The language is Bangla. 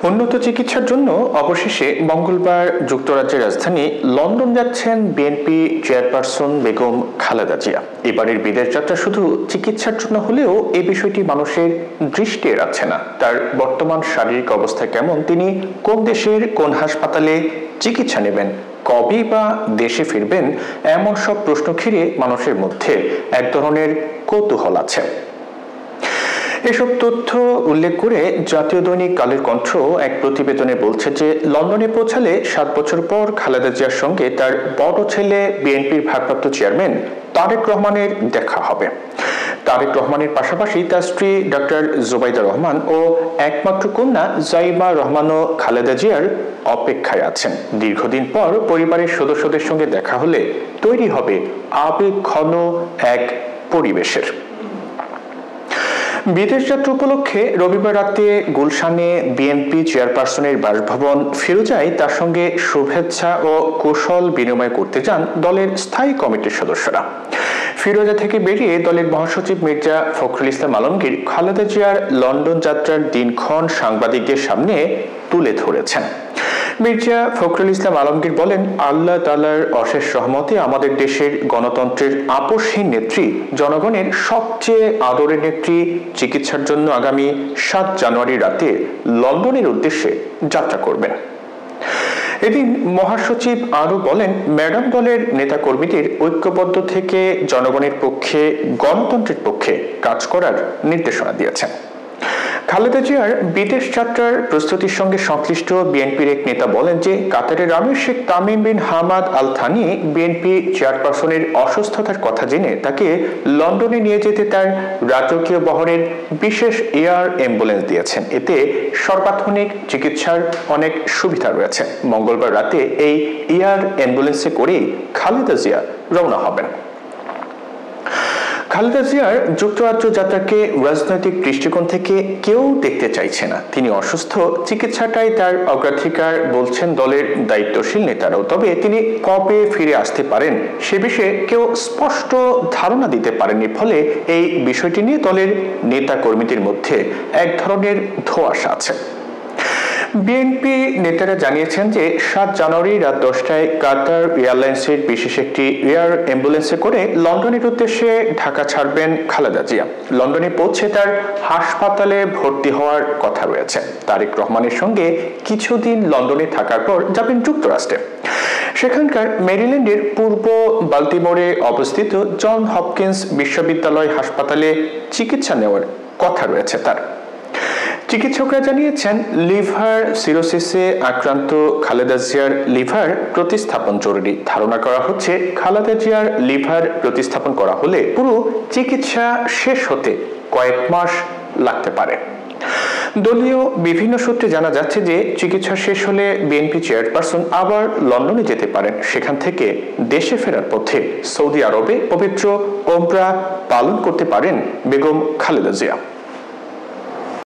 উন্নত চিকিৎসার জন্য অবশেষে মঙ্গলবার যুক্তরাজ্যের রাজধানী লন্ডন যাচ্ছেন বিএনপি চেয়ারপারসন বেগম খালেদা জিয়া। এবারের বিদেশ যাত্রা শুধু চিকিৎসার জন্য হলেও এই বিষয়টি মানুষের দৃষ্টি এড়াচ্ছে না। তার বর্তমান শারীরিক অবস্থা কেমন, তিনি কোন দেশের কোন হাসপাতালে চিকিৎসা নেবেন, কবে বা দেশে ফিরবেন, এমন সব প্রশ্ন ঘিরে মানুষের মধ্যে এক ধরনের কৌতূহল আছে। এসব তথ্য উল্লেখ করে জাতীয় দৈনিক কালের কণ্ঠ এক প্রতিবেদনে বলছে যে লন্ডনে পৌঁছালে 7 বছর পর খালেদা জিয়ার সঙ্গে তার বড় ছেলে বিএনপির ভারপ্রাপ্ত চেয়ারম্যান তারেক রহমানের দেখা হবে। তারেক রহমানের পাশাপাশি তার স্ত্রী ডক্টর জুবাইদা রহমান ও একমাত্র কন্যা জাইমা রহমানও খালেদা জিয়ার অপেক্ষায় আছেন। দীর্ঘদিন পর পরিবারের সদস্যদের সঙ্গে দেখা হলে তৈরি হবে আবেগঘন এক পরিবেশের। বিদেশ যাত্রা উপলক্ষে রবিবার রাতে গুলশানে বিএনপি চেয়ারপারসনের বাসভবন ফিরোজায় তার সঙ্গে শুভেচ্ছা ও কৌশল বিনিময় করতে যান দলের স্থায়ী কমিটির সদস্যরা। ফিরোজা থেকে বেরিয়ে দলের মহাসচিব মির্জা ফখরুল ইসলাম আলমগীর খালেদা জিয়ার লন্ডন যাত্রার দিনক্ষণ সাংবাদিকদের সামনে তুলে ধরেছেন। মির্জা ফখরুল ইসলাম আলমগীর বলেন, আল্লাহ তাআলার অশেষ রহমতে আমাদের দেশের গণতন্ত্রের আপসহীন নেত্রী, জনগণের সবচেয়ে আদরের নেত্রী চিকিৎসার জন্য আগামী 7 জানুয়ারি রাতে লন্ডনের উদ্দেশ্যে যাত্রা করবেন। এদিন মহাসচিব আরও বলেন, ম্যাডাম দলের নেতাকর্মীদের ঐক্যবদ্ধ থেকে জনগণের পক্ষে, গণতন্ত্রের পক্ষে কাজ করার নির্দেশনা দিয়েছেন। খালেদা জিয়ার বিদেশ যাত্রার প্রস্তুতির সঙ্গে সংশ্লিষ্ট বিএনপির এক নেতা বলেন যে কাতারের আমির Sheikh Tamim bin Hamad Al Thani BNP চেয়ারপারসনের অসুস্থতার কথা জেনে তাকে লন্ডনে নিয়ে যেতে তার রাজকীয় বহরের বিশেষ এয়ার অ্যাম্বুলেন্স দিয়েছেন। এতে সর্বাধুনিক চিকিৎসার অনেক সুবিধা রয়েছে। মঙ্গলবার রাতে এই এয়ার অ্যাম্বুলেন্সে করেই খালেদা জিয়া রওনা হবেন। খালেদা জিয়ার যুক্তরাজ্য যাত্রাকে রাজনৈতিক দৃষ্টিকোণ থেকে কেউ দেখতে চাইছে না। তিনি অসুস্থ, চিকিৎসাটাই তার অগ্রাধিকার বলছেন দলের দায়িত্বশীল নেতারাও। তবে তিনি কবে ফিরে আসতে পারেন সে বিষয়ে কেউ স্পষ্ট ধারণা দিতে পারেনি। ফলে এই বিষয়টি নিয়ে দলের নেতা কর্মীদের মধ্যে এক ধরনের ধোঁয়াশা আছে। বিএনপি নেতারা জানিয়েছেন যে 7 জানুয়ারি রাত 10টায় কাতার এয়ারলাইন্সের বিশেষ একটি এয়ার অ্যাম্বুলেন্সে করে লন্ডনের উদ্দেশ্যে ঢাকা ছাড়বেন খালেদা জিয়া। লন্ডনে পৌঁছে তার হাসপাতালে ভর্তি হওয়ার কথা রয়েছে। তারেক রহমানের সঙ্গে কিছুদিন লন্ডনে থাকার পর যাবেন যুক্তরাষ্ট্রে। সেখানকার মেরিল্যান্ডের পূর্ব বাল্টিমোরে অবস্থিত জন হপকিন্স বিশ্ববিদ্যালয় হাসপাতালে চিকিৎসা নেওয়ার কথা রয়েছে তার। চিকিৎসকরা জানিয়েছেন, লিভার সিরোসিসে আক্রান্ত খালেদা জিয়ার লিভার প্রতিস্থাপন জরুরি। ধারণা করা হচ্ছে খালেদা জিয়ার লিভার প্রতিস্থাপন করা হলে পুরো চিকিৎসা শেষ হতে কয়েক মাস লাগতে পারে। দলীয় বিভিন্ন সূত্রে জানা যাচ্ছে যে চিকিৎসা শেষ হলে বিএনপি চেয়ারপারসন আবার লন্ডনে যেতে পারেন। সেখান থেকে দেশে ফেরার পথে সৌদি আরবে পবিত্র ওমরা পালন করতে পারেন বেগম খালেদা জিয়া।